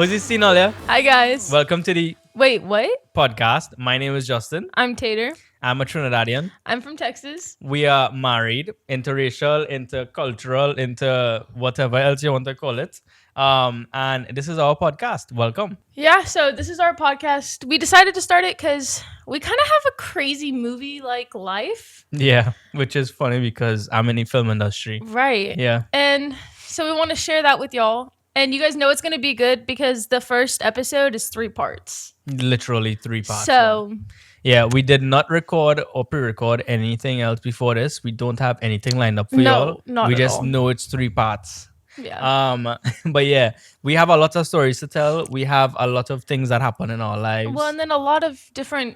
Was this seen earlier? Hi, guys. Welcome to the Wait, what? podcast. My name is Justin. I'm Tater. I'm a Trinidadian. I'm from Texas. We are married, interracial, intercultural, into whatever else you want to call it. And this is our podcast. Welcome. Yeah, so this is our podcast. We decided to start it because we kind of have a crazy movie-like life. Yeah, which is funny because I'm in the film industry. Right. Yeah. And so we want to share that with y'all. And you guys know it's going to be good because the first episode is 3 parts. Literally 3 parts. So, yeah, we did not record or pre-record anything else before this. We don't have anything lined up for y'all. not we at just all. know it's 3 parts. Yeah. But yeah, we have a lot of stories to tell. We have a lot of things that happen in our lives. Well, and then a lot of different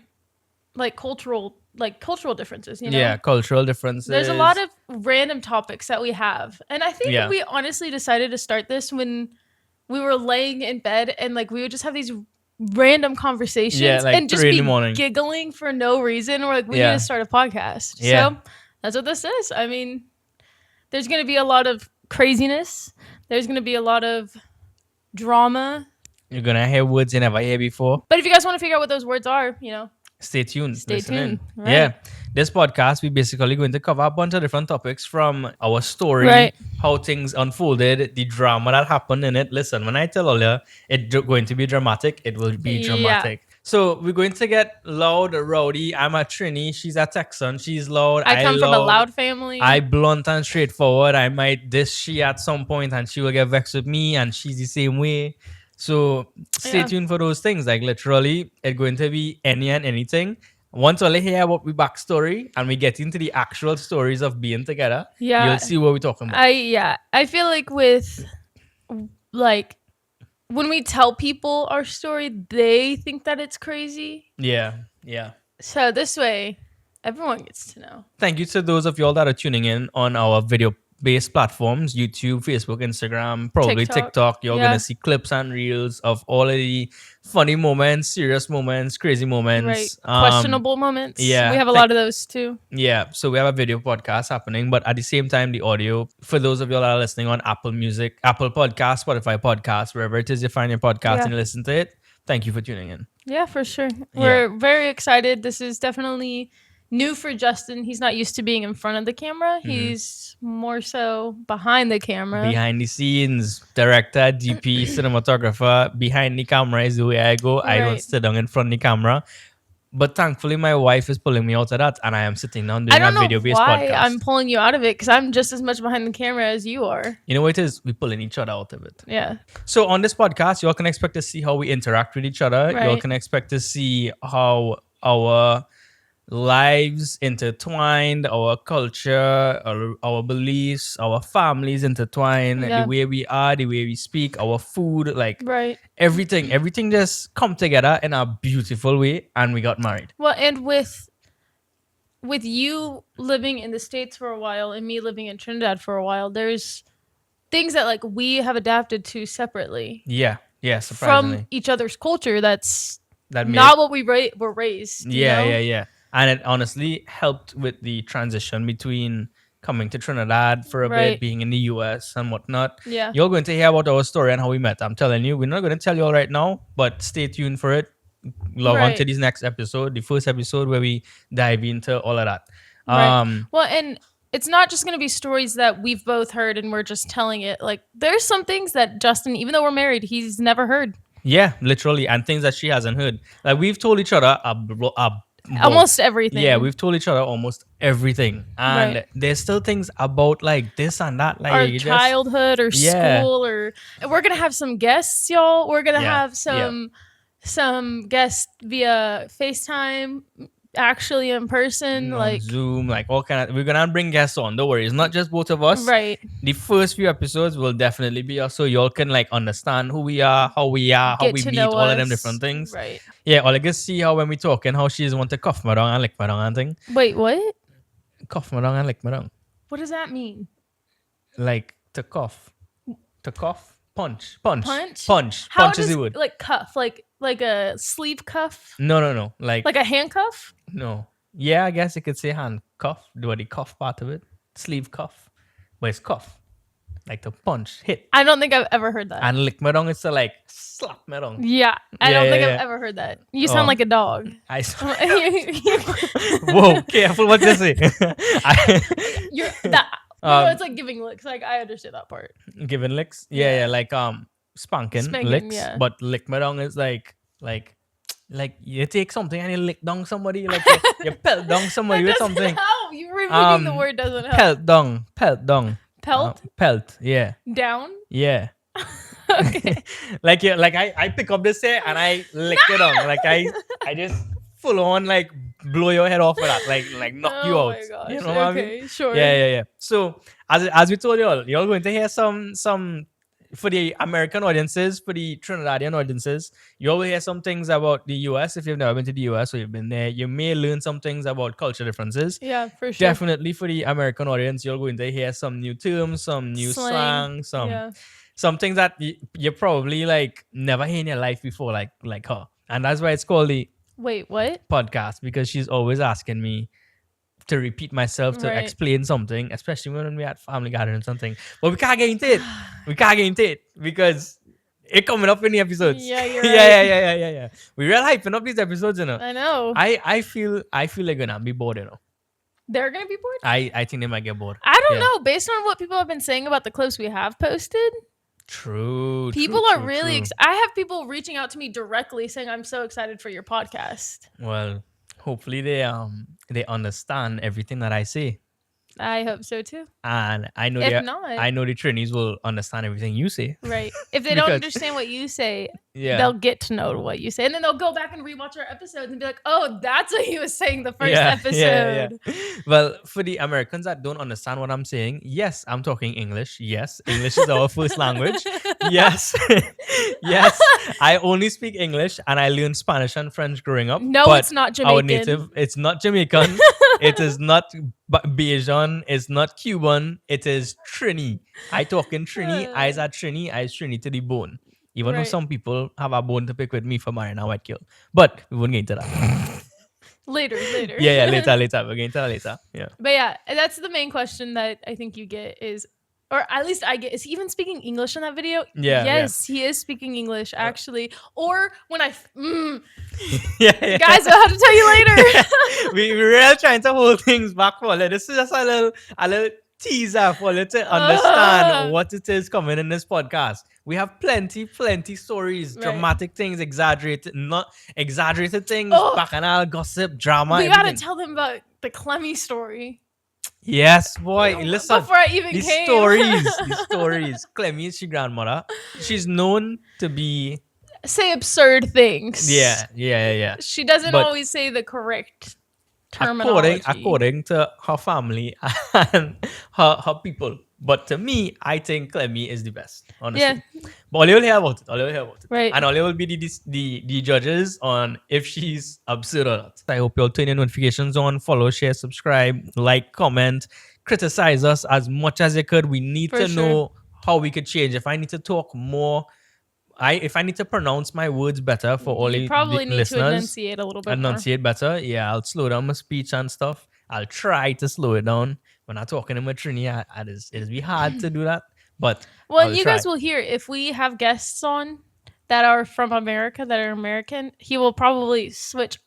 cultural differences, you know? Yeah, cultural differences. There's a lot of random topics that we have. And I think Yeah. we honestly decided to start this when we were laying in bed and we would just have these random conversations and just 3 in be the morning. giggling for no reason. We're like, we Yeah. need to start a podcast. Yeah. So that's what this is. I mean, there's going to be a lot of craziness. There's going to be a lot of drama. You're gonna hear words you never hear before. But if you guys want to figure out what those words are, Stay tuned. Stay Listen in. tuned, right. Yeah. This podcast, we basically going to cover a bunch of different topics from our story, Right. how things unfolded, the drama that happened in it. Listen, when I tell Olia it's going to be dramatic, it will be Yeah. dramatic. So we're going to get loud, rowdy. I'm a Trini. She's a Texan. She's loud. I come from a loud family. I blunt and straightforward. I might diss she at some point and she will get vexed with me and she's the same way. So stay Yeah. tuned for those things. Like literally, it's going to be any and anything. Once all hear about we backstory and we get into the actual stories of being together, Yeah. you'll see what we're talking about. I feel like with when we tell people our story, they think that it's crazy. Yeah. So this way, everyone gets to know. Thank you to those of y'all that are tuning in on our video-based platforms, YouTube, Facebook, Instagram, probably TikTok. You're Yeah. gonna see clips and reels of all of the funny moments, serious moments, crazy moments, Right. Questionable moments. yeah. We have a lot of those too. Yeah, so we have a video podcast happening, but at the same time, the audio, for those of you that are listening on Apple Music, Apple Podcasts, Spotify Podcasts, wherever it is you find your podcast Yeah. and you listen to it, thank you for tuning in. Yeah, for sure. We're very excited. This is definitely new for Justin. He's not used to being in front of the camera. He's more so behind the camera. Behind the scenes, director, DP, cinematographer, behind the camera is the way I go. I don't Right. sit down in front of the camera. But thankfully, my wife is pulling me out of that, and I am sitting down I doing a don't know video-based why podcast. I'm pulling you out of it because I'm just as much behind the camera as you are. You know what it is? We're pulling each other out of it. Yeah. So on this podcast, y'all can expect to see how we interact with each other. Y'all Right. can expect to see how our lives intertwined, our culture, our beliefs, our families intertwined, Yeah. the way we are, the way we speak, our food, like Right. everything just come together in a beautiful way, and we got married. Well, and with you living in the States for a while and me living in Trinidad for a while, there's things that we have adapted to separately Yeah, surprisingly. from each other's culture. That's That made not what we were raised. you know? yeah. And it honestly helped with the transition between coming to Trinidad for a bit, Right. being in the US and whatnot. Yeah. You're going to hear about our story and how we met. I'm telling you, we're not going to tell you all right now, but stay tuned for it. Log on to Right. this next episode, the first episode where we dive into all of that. Right. Well, and it's not just going to be stories that we've both heard and we're just telling it. There's some things that Justin, even though we're married, he's never heard. Yeah, literally, and things that she hasn't heard. Like we've told each other Almost everything. Yeah, we've told each other almost everything, and Right. there's still things about this and that, like our you just- childhood or Yeah. school, or we're gonna have some guests, y'all. We're gonna Yeah, have some guests via FaceTime, actually in person, on Zoom, all kind of. We're gonna bring guests on. Don't worry, it's not just both of us. right. The first few episodes will definitely be us, so y'all can understand who we are, how we are, how Get we to meet, know all of them us. different things. Right. Yeah, all I can see how when we talking, how she's want to cuff my down and lick my down and thing. Wait, what? Cuff my down and lick my down. What does that mean? Like to cuff, punch. Punch? How Punch is does the word. cuff, like a sleeve cuff, No, like a handcuff? no. Yeah, I guess you could say hand cuff. Do the cuff part of it, sleeve cuff, but it's cuff. like to punch, hit. I don't think I've ever heard that. And lick my tongue is to like slap my tongue. Yeah, I Yeah, don't think yeah, I've yeah. ever heard that. You sound Oh. like a dog. I Whoa, careful what you say. You're that. Um, It's like giving licks. Like I understand that part. Giving licks. Yeah, Yeah. like spanking Spanking, licks. yeah. But lick my tongue is like you take something and you lick down somebody, like you pelt down somebody That with doesn't something. help. You repeating the word doesn't help. Pelt down. Pelt Pelt, yeah. down. Yeah. Okay. like I pick up this hair and I lick it on. Like I just full on like blow your head off with that. Like knock you Oh out. my gosh. You know what I mean? Okay, sure. Yeah. So as we told you're going to hear some for the American audiences, for the Trinidadian audiences, you will hear some things about the US. If you've never been to the US or you've been there, you may learn some things about culture differences. Yeah, for sure. Definitely for the American audience, you're going to hear some new terms, some new slang, some things that you probably like never heard in your life before, like her. And that's why it's called the Wait, what? podcast, because she's always asking me to repeat myself, to Right. explain something, especially when we had family gatherings and something. But we can't get into it. Because it coming up in the episodes. Yeah, you're yeah. We real hyping up these episodes, you know. I know. I feel they're gonna be bored, you know. They're gonna be bored? I think they might get bored. I don't Yeah. know. Based on what people have been saying about the clips we have posted, True. people are really I have people reaching out to me directly saying I'm so excited for your podcast. Well, hopefully they understand everything that I say. I hope so too. And I know If not, I know the Trinis will understand everything you say. right. If they don't Because- understand what you say, Yeah. they'll get to know what you say. And then they'll go back and rewatch our episodes and be like, oh, that's what he was saying the first episode. Yeah. Well, for the Americans that don't understand what I'm saying, yes, I'm talking English. Yes, English is our first language. Yes. Yes, I only speak English and I learned Spanish and French growing up. No, but it's not Jamaican. our native, it's not Jamaican. It is not Bajan. It's not Cuban. It is Trini. I talk in Trini. I's are Trini. I's Trini to the bone. Even though Right. some people have a bone to pick with me for marrying a white girl. But we won't get into that. Later. Yeah, later. We're getting to that later. Yeah. But yeah, that's the main question that I think you get is, or at least I get, is he even speaking English in that video? Yeah, Yes, he is speaking English actually. Or when Yeah. guys, I'll have to tell you later. We're really trying to hold things back for you. This is just a little teaser for you to understand what it is coming in this podcast. We have plenty stories, Right. dramatic things, not exaggerated things, Oh. bacchanal, gossip, drama. We gotta everything. tell them about the Clemmy story. Yes, boy. Listen. Before I even These came. stories. Clemmy is your grandmother. She's known to be Say absurd things. yeah. She doesn't But- always say the correct terminology. According to her family and her people. But to me, I think Clemmy is the best, honestly. Yeah. But all you'll hear about it. Right. And all you will be the judges on if she's absurd or not. I hope you'll turn your notifications on, follow, share, subscribe, like, comment, criticize us as much as you could. We need For to sure. know how we could change. If I need to talk more, if I need to pronounce my words better for all You the probably need listeners, to enunciate a little bit enunciate better. Yeah, I'll slow down my speech and stuff. I'll try to slow it down. When I'm talking in my Trini, it'll be hard to do that. But more. Well, I'll you try. guys will hear if we have guests on that are from America, that are American, he will probably switch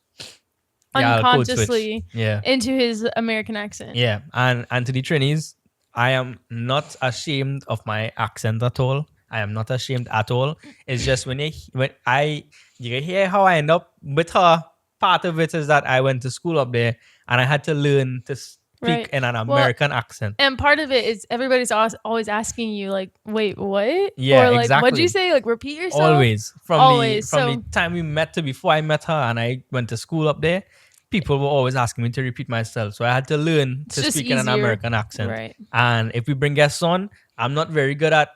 Yeah, I'll code switch. unconsciously Yeah. into his American accent. Yeah. And to the Trinis, I am not ashamed of my accent at all. I am not ashamed at all. It's just you can hear how I end up with her. Part of it is that I went to school up there and I had to learn to speak Right. in an Well, American accent. And part of it is everybody's always asking you, like, wait, what? Yeah, or like, exactly. what'd you say? Like, repeat yourself. Always. From Always, the time we met to before I met her and I went to school up there, people were always asking me to repeat myself. So I had to learn It's to just speak in an easier. American accent. Right. And if we bring guests on, I'm not very good at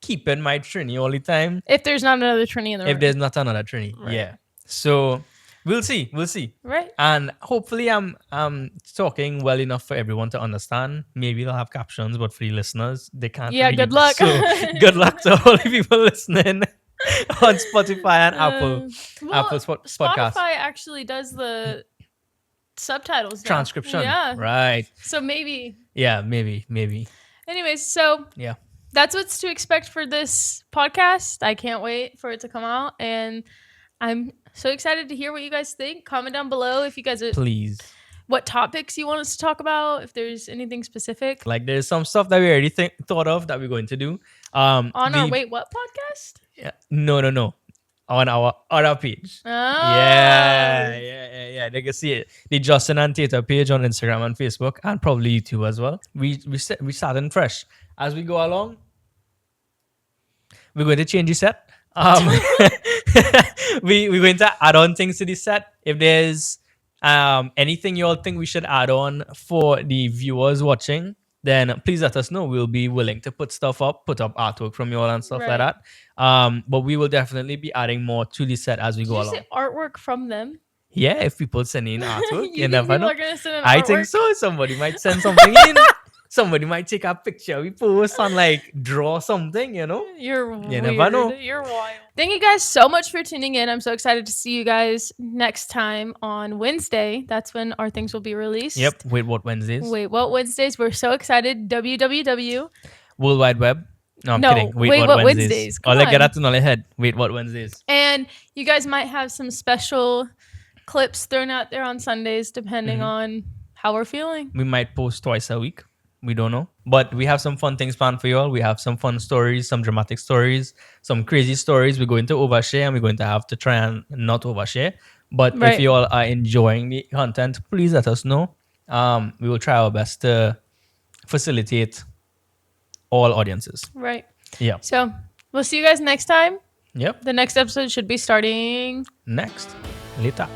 keeping my Trini all the time If there's not another Trini in the room. if there's not another Trini. Right. Yeah. So we'll see. Right. And hopefully I'm talking well enough for everyone to understand. Maybe they'll have captions, but for the listeners, they can't Yeah, read. good luck. So good luck to all the people listening on Spotify and Apple. Well, Apple podcast. Spotify actually does the subtitles now. Transcription. Yeah. Right. So maybe. Yeah, maybe. Anyways, so Yeah. that's what's to expect for this podcast. I can't wait for it to come out, and I'm so excited to hear what you guys think. Comment down below if you guys are, Please. what topics you want us to talk about, if there's anything specific. Like there's some stuff that we already thought of that we're going to do. On our We Wait What podcast? no, on our other page. Oh. Yeah. They can see it. The Justin and Tata page on Instagram and Facebook, and probably YouTube as well. We starting fresh as we go along. We're going to change the set. We're going to add on things to the set. If there's anything you all think we should add on for the viewers watching, then please let us know. We'll be willing to put stuff up, put up artwork from you all and stuff like Right. that. But we will definitely be adding more to the set as we Did go you along. say artwork from them? Yeah, if people send in artwork, you think never people know. are gonna send in I artwork? think so. Somebody might send something in. Somebody might take a picture, we post and like draw something, you know? You're You weird. never know. You're wild. Thank you guys so much for tuning in. I'm so excited to see you guys next time on Wednesday. That's when our things will be released. Yep. Wait, what Wednesdays? Wait, what Wednesdays? We're so excited. www. World Wide Web. No, I'm No, kidding. Wait, What Wednesdays? All Come I get on. at in my head. Wait, what Wednesdays? And you guys might have some special clips thrown out there on Sundays, depending on how we're feeling. We might post twice a week. We don't know. But we have some fun things planned for you all. We have some fun stories, some dramatic stories, some crazy stories. We're going to overshare and we're going to have to try and not overshare. But if Right. you all are enjoying the content, please let us know. We will try our best to facilitate all audiences. Right. Yeah. So we'll see you guys next time. Yep. The next episode should be starting Next. Later.